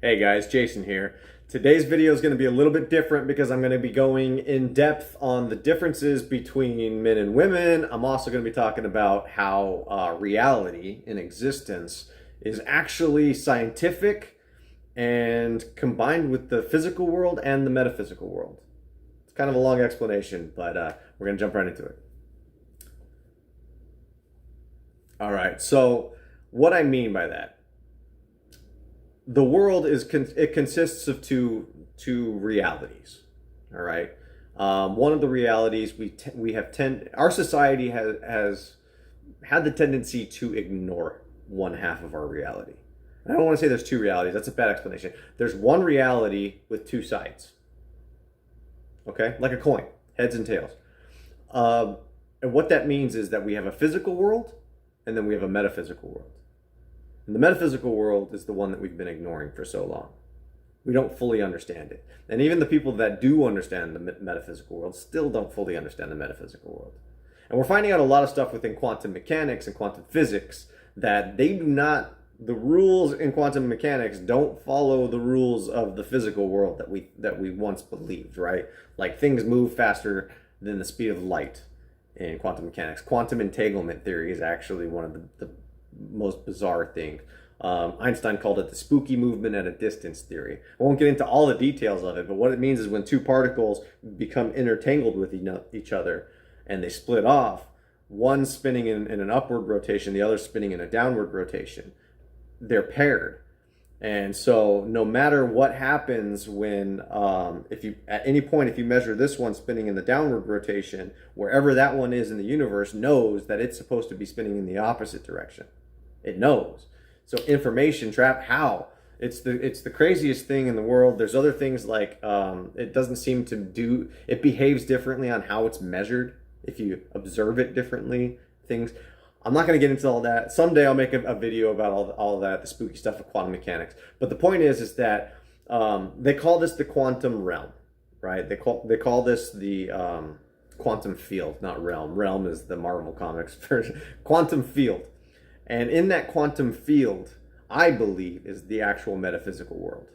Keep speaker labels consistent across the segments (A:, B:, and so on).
A: Hey guys, Jason here. Today's video is going to be a little bit different because I'm going to be going in depth on the differences between men and women. I'm also going to be talking about how reality in existence is actually scientific and combined with the physical world and the metaphysical world. It's kind of a long explanation, but we're going to jump right into it. All right, so what I mean by that. The world it consists of two realities. All right, one of the realities we have our society has had the tendency to ignore one half of our reality. I don't want to say there's two realities. That's a bad explanation. There's one reality with two sides. Okay, like a coin, heads and tails. And what that means is that we have a physical world, and then we have a metaphysical world. And the metaphysical world is the one that we've been ignoring for so long. We don't fully understand it. And even the people that do understand the metaphysical world still don't fully understand the metaphysical world. And we're finding out a lot of stuff within quantum mechanics and quantum physics that the rules in quantum mechanics don't follow the rules of the physical world that we once believed, right? Like things move faster than the speed of light in quantum mechanics. Quantum entanglement theory is actually one of the most bizarre thing. Einstein called it the spooky movement at a distance theory. I won't get into all the details of it, but what it means is when two particles become intertangled with each other and they split off, one spinning in an upward rotation, the other spinning in a downward rotation, they're paired. And so no matter what happens when, if you at any point, if you measure this one spinning in the downward rotation, wherever that one is in the universe knows that it's supposed to be spinning in the opposite direction. It knows. So information trap, how? It's the craziest thing in the world. There's other things like it doesn't seem to do, it behaves differently on how it's measured if you observe it differently. Things. I'm not going to get into all that. Someday I'll make a video about all of that, the spooky stuff of quantum mechanics. But the point is that they call this the quantum realm, right? They call this the quantum field, not realm. Realm is the Marvel Comics version. Quantum field. And in that quantum field, I believe, is the actual metaphysical world.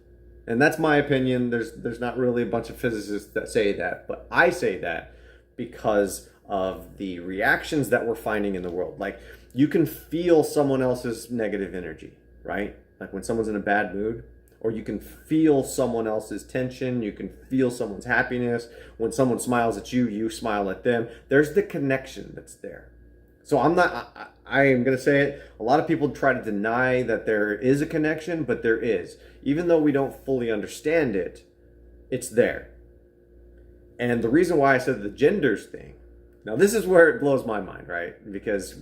A: And that's my opinion. There's not really a bunch of physicists that say that, but I say that because of the reactions that we're finding in the world. Like, you can feel someone else's negative energy, right? Like when someone's in a bad mood, or you can feel someone else's tension, you can feel someone's happiness. When someone smiles at you, you smile at them. There's the connection that's there. So I am going to say it. A lot of people try to deny that there is a connection, but there is. Even though we don't fully understand it, it's there. And the reason why I said the genders thing, now this is where it blows my mind, right? Because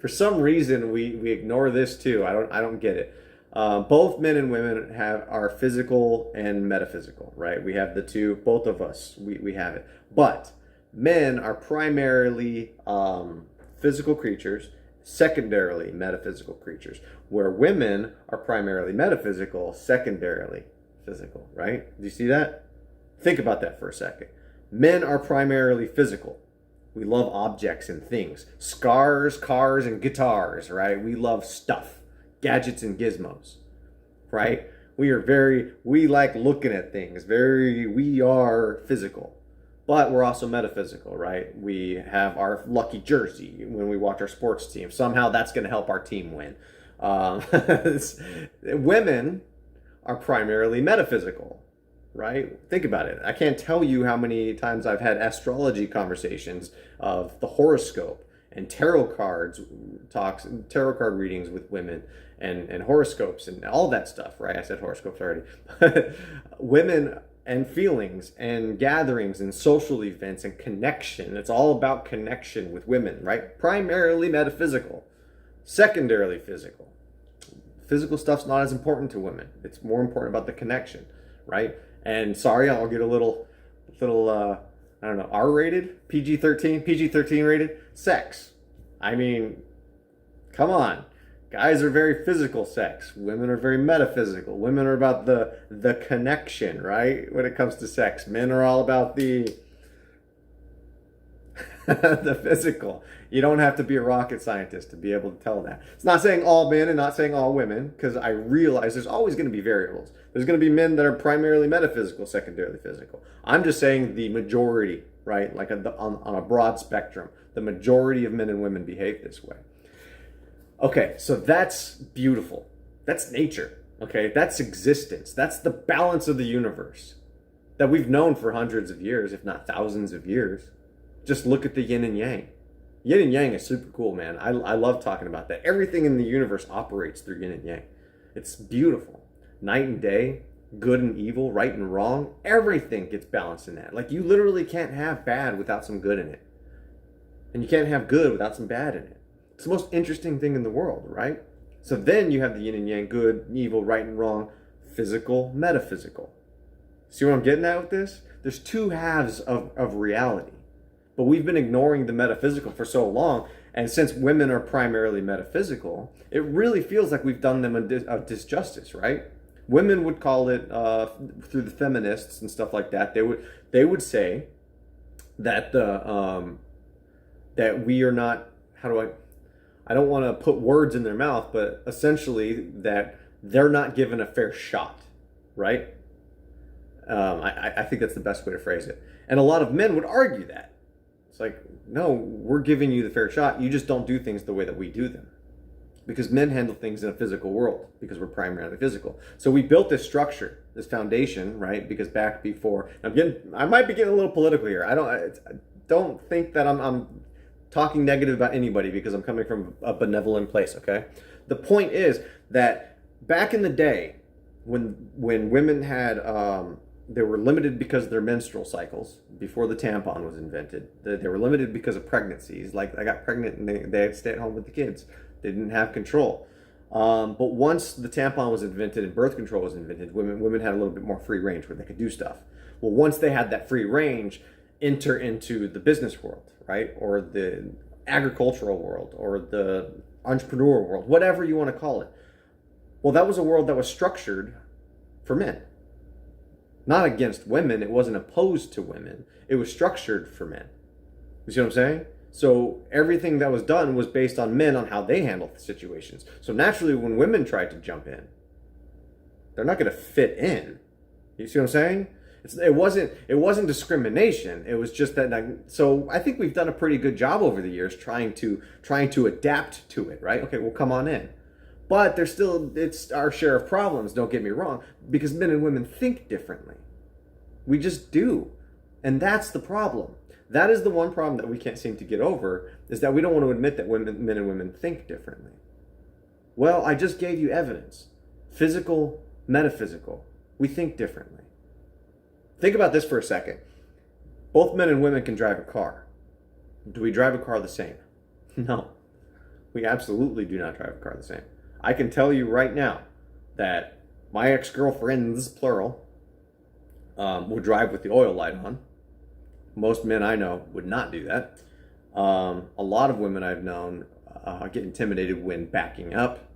A: for some reason, we ignore this too. I don't get it. Both men and women are physical and metaphysical, right? We have the two, both of us, we have it. But men are primarily physical creatures, secondarily metaphysical creatures, where women are primarily metaphysical, secondarily physical, right? Do you see that? Think about that for a second. Men are primarily physical. We love objects and things. Scars, cars, and guitars, right? We love stuff, gadgets and gizmos, right? We like looking at things. We are physical. But we're also metaphysical, right? We have our lucky jersey when we watch our sports team. Somehow that's going to help our team win. Women are primarily metaphysical, right? Think about it. I can't tell you how many times I've had astrology conversations of the horoscope and tarot card readings with women and horoscopes and all that stuff, right? I said horoscopes already. Women and feelings and gatherings and social events and connection. It's all about connection with women, right? Primarily metaphysical, secondarily physical. Physical stuff's not as important to women. It's more important about the connection, right? And sorry, I'll get a little I don't know, R-rated, PG-13 rated, sex. I mean, come on. Guys are very physical sex. Women are very metaphysical. Women are about the connection, right? When it comes to sex. Men are all about the The physical. You don't have to be a rocket scientist to be able to tell that. It's not saying all men and not saying all women, because I realize there's always going to be variables. There's going to be men that are primarily metaphysical, secondarily physical. I'm just saying the majority, right? Like on a broad spectrum, the majority of men and women behave this way. Okay, so that's beautiful. That's nature. Okay, that's existence. That's the balance of the universe that we've known for hundreds of years, if not thousands of years. Just look at the yin and yang. Yin and yang is super cool, man. I love talking about that. Everything in the universe operates through yin and yang. It's beautiful. Night and day, good and evil, right and wrong, everything gets balanced in that. Like, you literally can't have bad without some good in it. And you can't have good without some bad in it. It's the most interesting thing in the world, right? So then you have the yin and yang, good, evil, right and wrong, physical, metaphysical. See what I'm getting at with this? There's two halves of reality. But we've been ignoring the metaphysical for so long. And since women are primarily metaphysical, it really feels like we've done them a disjustice, right? Women would call it, through the feminists and stuff like that, they would say that that we are not, I don't want to put words in their mouth, but essentially that they're not given a fair shot, right? I think that's the best way to phrase it. And a lot of men would argue that. It's like, no, we're giving you the fair shot. You just don't do things the way that we do them. Because men handle things in a physical world, because we're primarily physical. So we built this structure, this foundation, right? Because back before, I might be getting a little political here. I don't think that I'm talking negative about anybody, because I'm coming from a benevolent place, okay? The point is that back in the day, when women had, they were limited because of their menstrual cycles, before the tampon was invented. They were limited because of pregnancies. Like, I got pregnant and they had to stay at home with the kids. They didn't have control. But once the tampon was invented and birth control was invented, women had a little bit more free range where they could do stuff. Well, once they had that free range, enter into the business world, right? Or the agricultural world, or the entrepreneur world, whatever you want to call it. Well, that was a world that was structured for men. Not against women. It wasn't opposed to women. It was structured for men. You see what I'm saying? So everything that was done was based on men, on how they handled the situations. So naturally, when women tried to jump in, they're not going to fit in. You see what I'm saying? It wasn't discrimination. It was just that. So I think we've done a pretty good job over the years trying to adapt to it, right? Okay, well, come on in. But it's our share of problems, don't get me wrong, because men and women think differently. We just do. And that's the problem. That is the one problem that we can't seem to get over, is that we don't want to admit that men and women think differently. Well, I just gave you evidence. Physical, metaphysical. We think differently. Think about this for a second. Both men and women can drive a car. Do we drive a car the same? No. We absolutely do not drive a car the same. I can tell you right now that my ex-girlfriends, plural, would drive with the oil light on. Most men I know would not do that. A lot of women I've known get intimidated when backing up,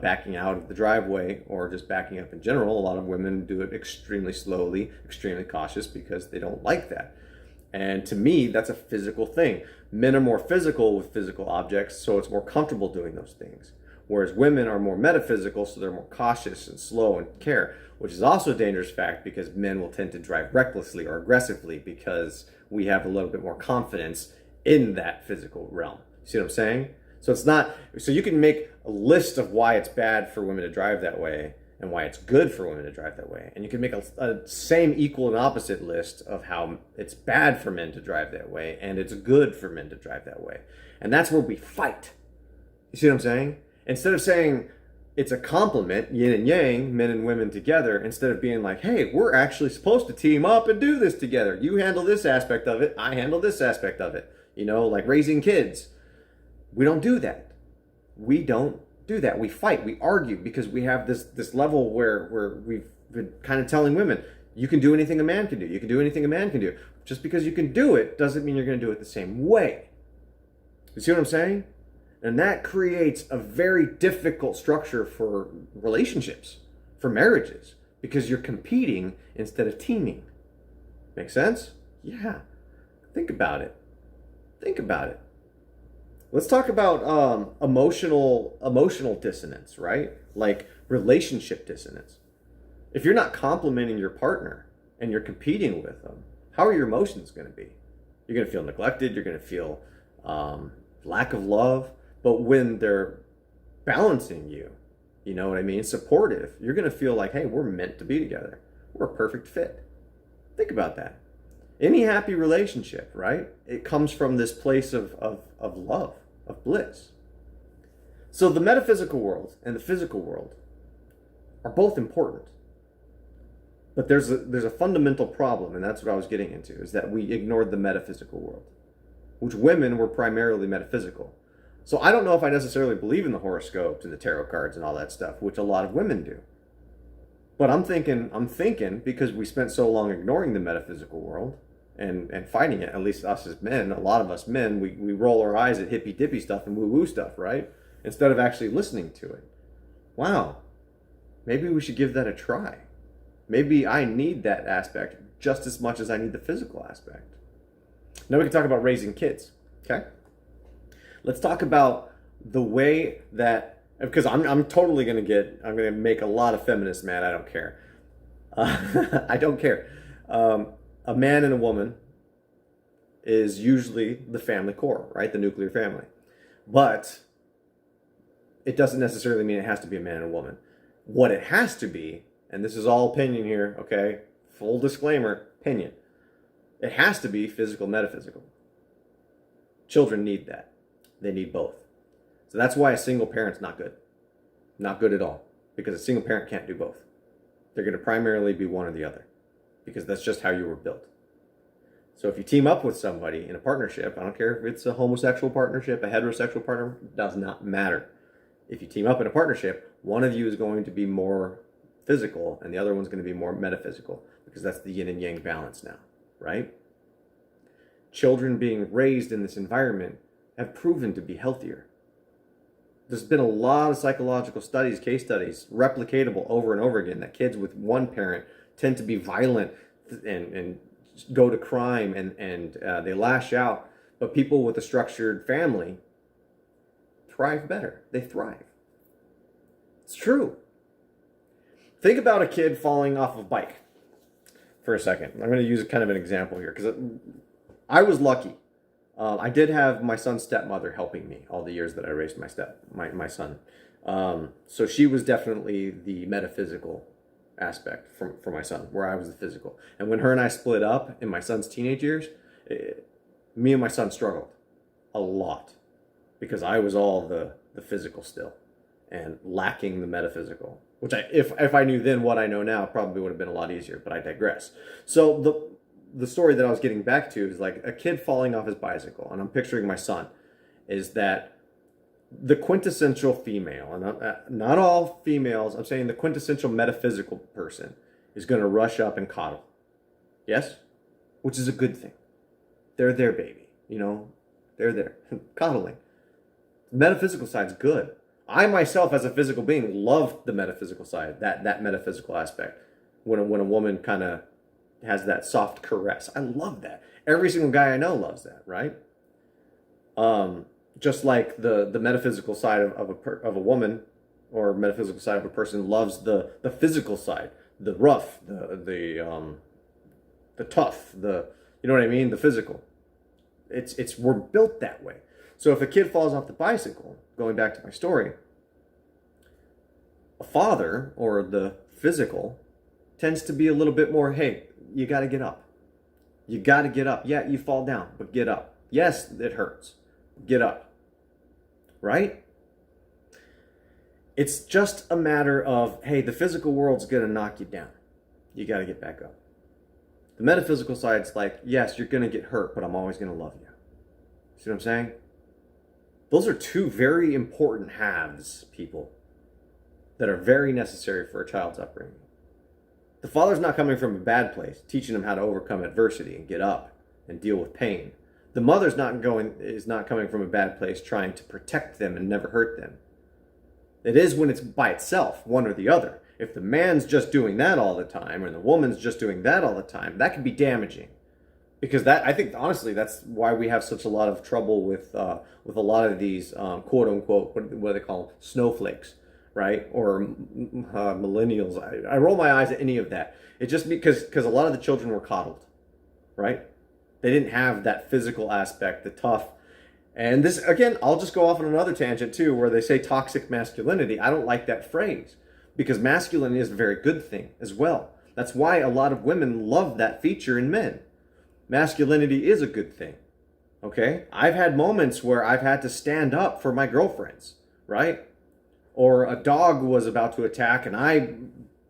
A: backing out of the driveway, or just backing up in general. A lot of women do it extremely slowly, extremely cautious, because they don't like that. And to me, that's a physical thing. Men are more physical with physical objects, so it's more comfortable doing those things. Whereas women are more metaphysical, so they're more cautious and slow and care, which is also a dangerous fact, because men will tend to drive recklessly or aggressively because we have a little bit more confidence in that physical realm. See what I'm saying? So you can make a list of why it's bad for women to drive that way and why it's good for women to drive that way. And you can make a same equal and opposite list of how it's bad for men to drive that way and it's good for men to drive that way. And that's where we fight. You see what I'm saying? Instead of saying it's a compliment, yin and yang, men and women together, instead of being like, hey, we're actually supposed to team up and do this together. You handle this aspect of it, I handle this aspect of it. Like raising kids. We don't do that. We don't do that. We fight, we argue, because we have this level where we've been kind of telling women, you can do anything a man can do. You can do anything a man can do. Just because you can do it doesn't mean you're going to do it the same way. You see what I'm saying? And that creates a very difficult structure for relationships, for marriages, because you're competing instead of teaming. Make sense? Yeah. Think about it. Think about it. Let's talk about emotional dissonance, right? Like relationship dissonance. If you're not complimenting your partner and you're competing with them, how are your emotions going to be? You're going to feel neglected. You're going to feel lack of love. But when they're balancing you, you know what I mean? Supportive, you're going to feel like, hey, we're meant to be together. We're a perfect fit. Think about that. Any happy relationship, right? It comes from this place of love, of bliss. So the metaphysical world and the physical world are both important. But there's a fundamental problem, and that's what I was getting into, is that we ignored the metaphysical world, which women were primarily metaphysical. So I don't know if I necessarily believe in the horoscopes and the tarot cards and all that stuff, which a lot of women do. But I'm thinking because we spent so long ignoring the metaphysical world and fighting it, at least us as men, a lot of us men, we roll our eyes at hippy dippy stuff and woo woo stuff, right? Instead of actually listening to it. Wow, maybe we should give that a try. Maybe I need that aspect just as much as I need the physical aspect. Now we can talk about raising kids, okay? Let's talk about the way that, because I'm totally going to make a lot of feminists mad. I don't care. I don't care. A man and a woman is usually the family core, right? The nuclear family. But it doesn't necessarily mean it has to be a man and a woman. What it has to be, and this is all opinion here, okay? Full disclaimer, opinion. It has to be physical, metaphysical. Children need that. They need both. So that's why a single parent's not good. Not good at all. Because a single parent can't do both. They're going to primarily be one or the other. Because that's just how you were built. So if you team up with somebody in a partnership, I don't care if it's a homosexual partnership, a heterosexual partner, it does not matter. If you team up in a partnership, one of you is going to be more physical and the other one's going to be more metaphysical. Because that's the yin and yang balance now, right? Children being raised in this environment have proven to be healthier. There's been a lot of psychological studies, case studies, replicatable over and over again, that kids with one parent tend to be violent and go to crime and they lash out. But people with a structured family thrive better. They thrive. It's true. Think about a kid falling off of a bike for a second. I'm going to use kind of an example here because I was lucky. I did have my son's stepmother helping me all the years that I raised my son. So she was definitely the metaphysical aspect for my son, where I was the physical. And when her and I split up in my son's teenage years, me and my son struggled a lot because I was all the physical still and lacking the metaphysical, which if I knew then what I know now, probably would have been a lot easier, but I digress. So the story that I was getting back to is like a kid falling off his bicycle, and I'm picturing my son, is that the quintessential female, and not all females, I'm saying the quintessential metaphysical person is going to rush up and coddle. Yes? Which is a good thing. They're their baby, you know? They're there. Coddling. The metaphysical side's good. I myself, as a physical being, love the metaphysical side, that metaphysical aspect. When a woman kind of has that soft caress. I love that. Every single guy I know loves that, right? Just like the metaphysical side of a woman, or metaphysical side of a person loves the physical side, the rough, the tough, you know what I mean, the physical. It's we're built that way. So if a kid falls off the bicycle, going back to my story, a father or the physical tends to be a little bit more, hey, you got to get up. You got to get up. Yeah, you fall down, but get up. Yes, it hurts. Get up. Right? It's just a matter of, hey, the physical world's going to knock you down. You got to get back up. The metaphysical side's like, yes, you're going to get hurt, but I'm always going to love you. See what I'm saying? Those are two very important halves, people, that are very necessary for a child's upbringing. The father's not coming from a bad place, teaching them how to overcome adversity and get up and deal with pain. The mother's is not coming from a bad place, trying to protect them and never hurt them. It is when it's by itself, one or the other. If the man's just doing that all the time, or the woman's just doing that all the time, that can be damaging. Because that, I think honestly, that's why we have such a lot of trouble with a lot of these quote unquote, what do they call them, snowflakes, right? Or millennials. I roll my eyes at any of that. It's just because a lot of the children were coddled, right? They didn't have that physical aspect, the tough. And this, again, I'll just go off on another tangent too, where they say toxic masculinity. I don't like that phrase, because masculine is a very good thing as well. That's why a lot of women love that feature in men. Masculinity is a good thing, okay? I've had moments where I've had to stand up for my girlfriends, right? Or a dog was about to attack and I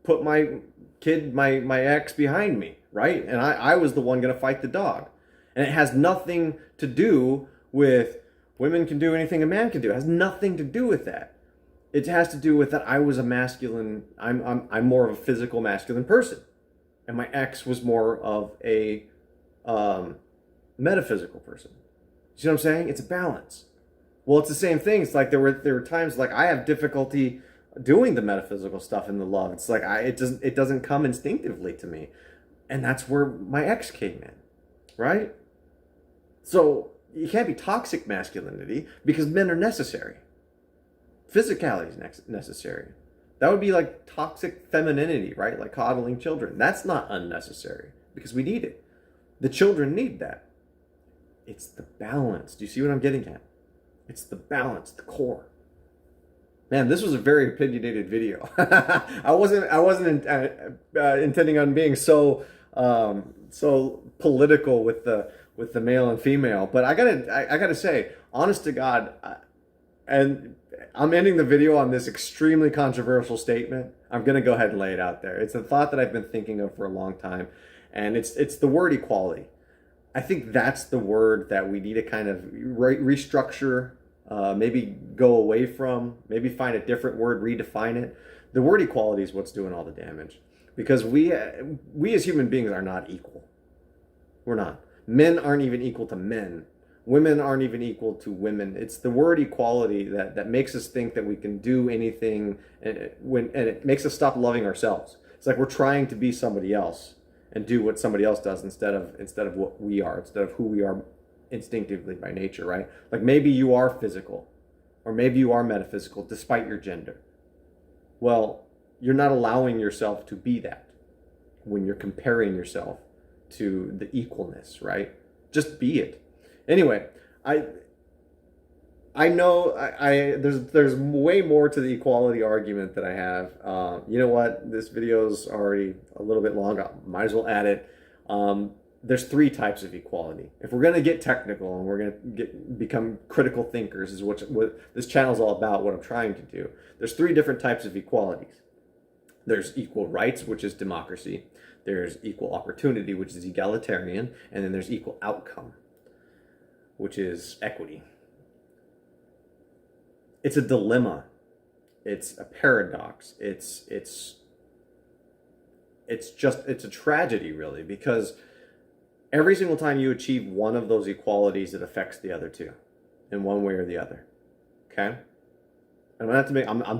A: put my kid, my ex behind me, right? And I was the one gonna fight the dog. And it has nothing to do with women can do anything a man can do. It has nothing to do with that. It has to do with that I was a masculine, I'm more of a physical masculine person. And my ex was more of a metaphysical person. You see what I'm saying? It's a balance. Well, it's the same thing. It's like there were times like I have difficulty doing the metaphysical stuff in the love. It's like it doesn't come instinctively to me. And that's where my ex came in, right? So you can't be toxic masculinity because men are necessary. Physicality is necessary. That would be like toxic femininity, right? Like coddling children. That's not unnecessary because we need it. The children need that. It's the balance. Do you see what I'm getting at? It's the balance, the core. Man, this was a very opinionated video. I wasn't intending on being so political with the male and female, but I gotta say, honest to God, and I'm ending the video on this extremely controversial statement. I'm gonna go ahead and lay it out there. It's a thought that I've been thinking of for a long time. And it's the word equality. I think that's the word that we need to kind of restructure, maybe go away from, maybe find a different word, redefine it. The word equality is what's doing all the damage. Because we as human beings are not equal. We're not. Men aren't even equal to men. Women aren't even equal to women. It's the word equality that makes us think that we can do anything, and it makes us stop loving ourselves. It's like we're trying to be somebody else and do what somebody else does instead of what we are, instead of who we are instinctively by nature, right? Like maybe you are physical, or maybe you are metaphysical despite your gender. Well, you're not allowing yourself to be that when you're comparing yourself to the equalness, right? Just be it. Anyway, I know there's way more to the equality argument that I have. You know what? This video's already a little bit long. I might as well add it. There's 3 types of equality. If we're gonna get technical and we're gonna become critical thinkers, is what this channel's all about. What I'm trying to do. There's 3 different types of equalities. There's equal rights, which is democracy. There's equal opportunity, which is egalitarian, and then there's equal outcome, which is equity. It's a dilemma. It's a paradox. It's a tragedy, really, because every single time you achieve one of those equalities, it affects the other 2 in one way or the other. Okay? I'm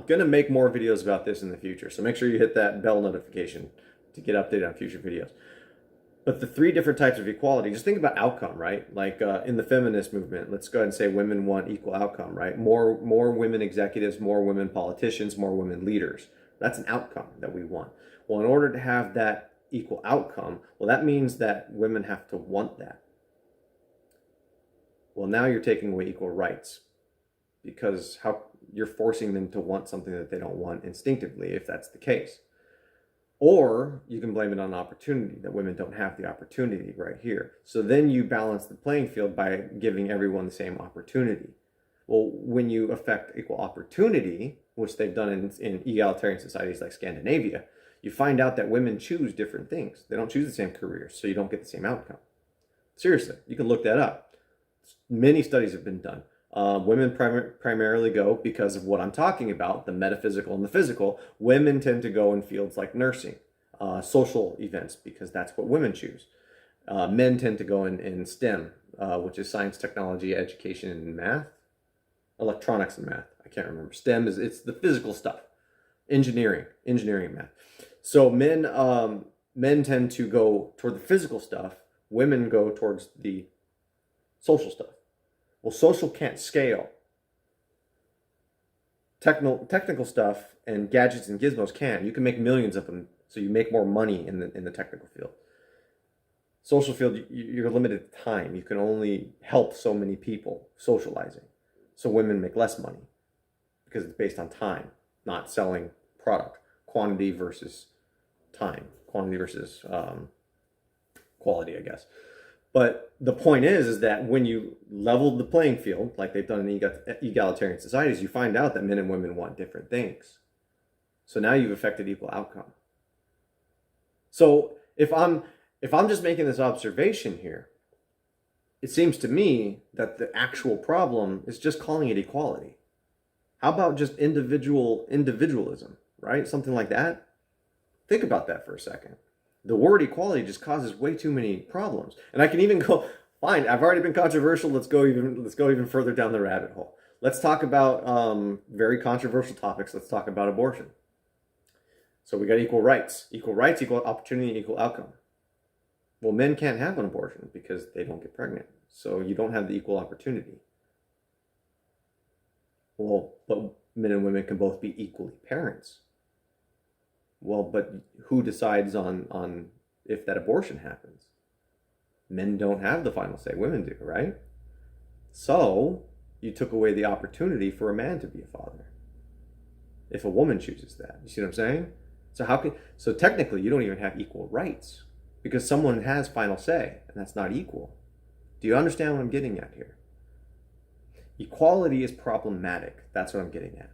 A: gonna make more videos about this in the future, so make sure you hit that bell notification to get updated on future videos. But the 3 different types of equality, just think about outcome, right? Like in the feminist movement, let's go ahead and say women want equal outcome, right? More women executives, more women politicians, more women leaders. That's an outcome that we want. Well, in order to have that equal outcome, well, that means that women have to want that. Well, now you're taking away equal rights, because you're forcing them to want something that they don't want instinctively, if that's the case. Or you can blame it on opportunity, that women don't have the opportunity right here. So then you balance the playing field by giving everyone the same opportunity. Well, when you affect equal opportunity, which they've done in egalitarian societies like Scandinavia, you find out that women choose different things. They don't choose the same careers, so you don't get the same outcome. Seriously, you can look that up. Many studies have been done. Women primarily go because of what I'm talking about, the metaphysical and the physical. Women tend to go in fields like nursing, social events, because that's what women choose. Men tend to go in STEM, which is science, technology, education, and math. Electronics and math. I can't remember. STEM it's the physical stuff. Engineering and math. So men tend to go toward the physical stuff, Women go towards the social stuff. Well, social can't scale. Technical stuff and gadgets and gizmos can. You can make millions of them, so you make more money in the technical field. Social field, you're limited to time. You can only help so many people socializing. So women make less money because it's based on time, not selling product. Quantity versus time. Quantity versus quality, I guess. But the point is that when you leveled the playing field, like they've done in egalitarian societies, you find out that men and women want different things. So now you've affected equal outcome. So if I'm just making this observation here, it seems to me that the actual problem is just calling it equality. How about just individualism, right? Something like that. Think about that for a second. The word equality just causes way too many problems. And I can even go, fine, I've already been controversial. Let's go even further down the rabbit hole. Let's talk about very controversial topics. Let's talk about abortion. So we got equal rights, equal opportunity, equal outcome. Well, men can't have an abortion because they don't get pregnant. So you don't have the equal opportunity. Well, but men and women can both be equally parents. Well, but who decides on if that abortion happens? Men don't have the final say. Women do, right? So you took away the opportunity for a man to be a father. If a woman chooses that. You see what I'm saying? So technically you don't even have equal rights because someone has final say and that's not equal. Do you understand what I'm getting at here? Equality is problematic. That's what I'm getting at.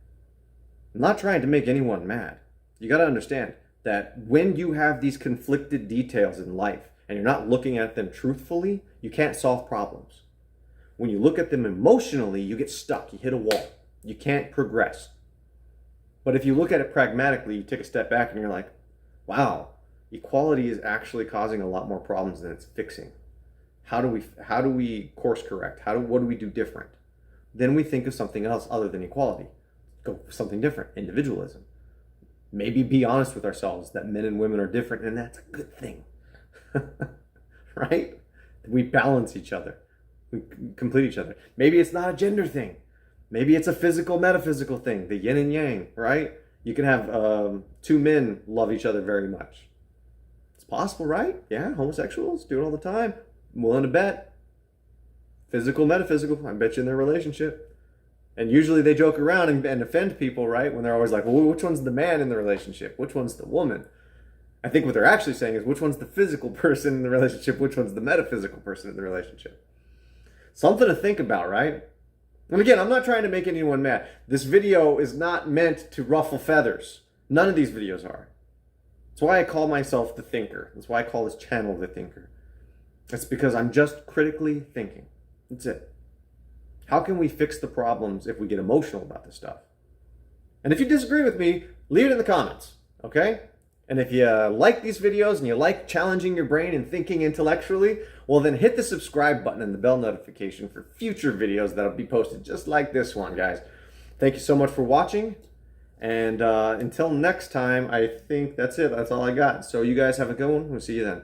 A: I'm not trying to make anyone mad. You got to understand that when you have these conflicted details in life and you're not looking at them truthfully, you can't solve problems. When you look at them emotionally, you get stuck. You hit a wall. You can't progress. But if you look at it pragmatically, you take a step back and you're like, wow, equality is actually causing a lot more problems than it's fixing. How do we course correct? What do we do different? Then we think of something else other than equality. Go for something different, individualism. Maybe be honest with ourselves that men and women are different, and that's a good thing. Right? We balance each other. We complete each other. Maybe it's not a gender thing. Maybe it's a physical, metaphysical thing, the yin and yang, right? You can have two men love each other very much. It's possible, right? Yeah, homosexuals do it all the time. I'm willing to bet. Physical, metaphysical, I bet you in their relationship. And usually they joke around and offend people, right? When they're always like, well, which one's the man in the relationship? Which one's the woman? I think what they're actually saying is which one's the physical person in the relationship? Which one's the metaphysical person in the relationship? Something to think about, right? And again, I'm not trying to make anyone mad. This video is not meant to ruffle feathers. None of these videos are. That's why I call myself the thinker. That's why I call this channel the thinker. It's because I'm just critically thinking. That's it. How can we fix the problems if we get emotional about this stuff? And if you disagree with me, leave it in the comments, okay? And if you like these videos and you like challenging your brain and thinking intellectually, well then hit the subscribe button and the bell notification for future videos that'll be posted just like this one, guys. Thank you so much for watching. And until next time, I think that's it. That's all I got. So you guys have a good one. We'll see you then.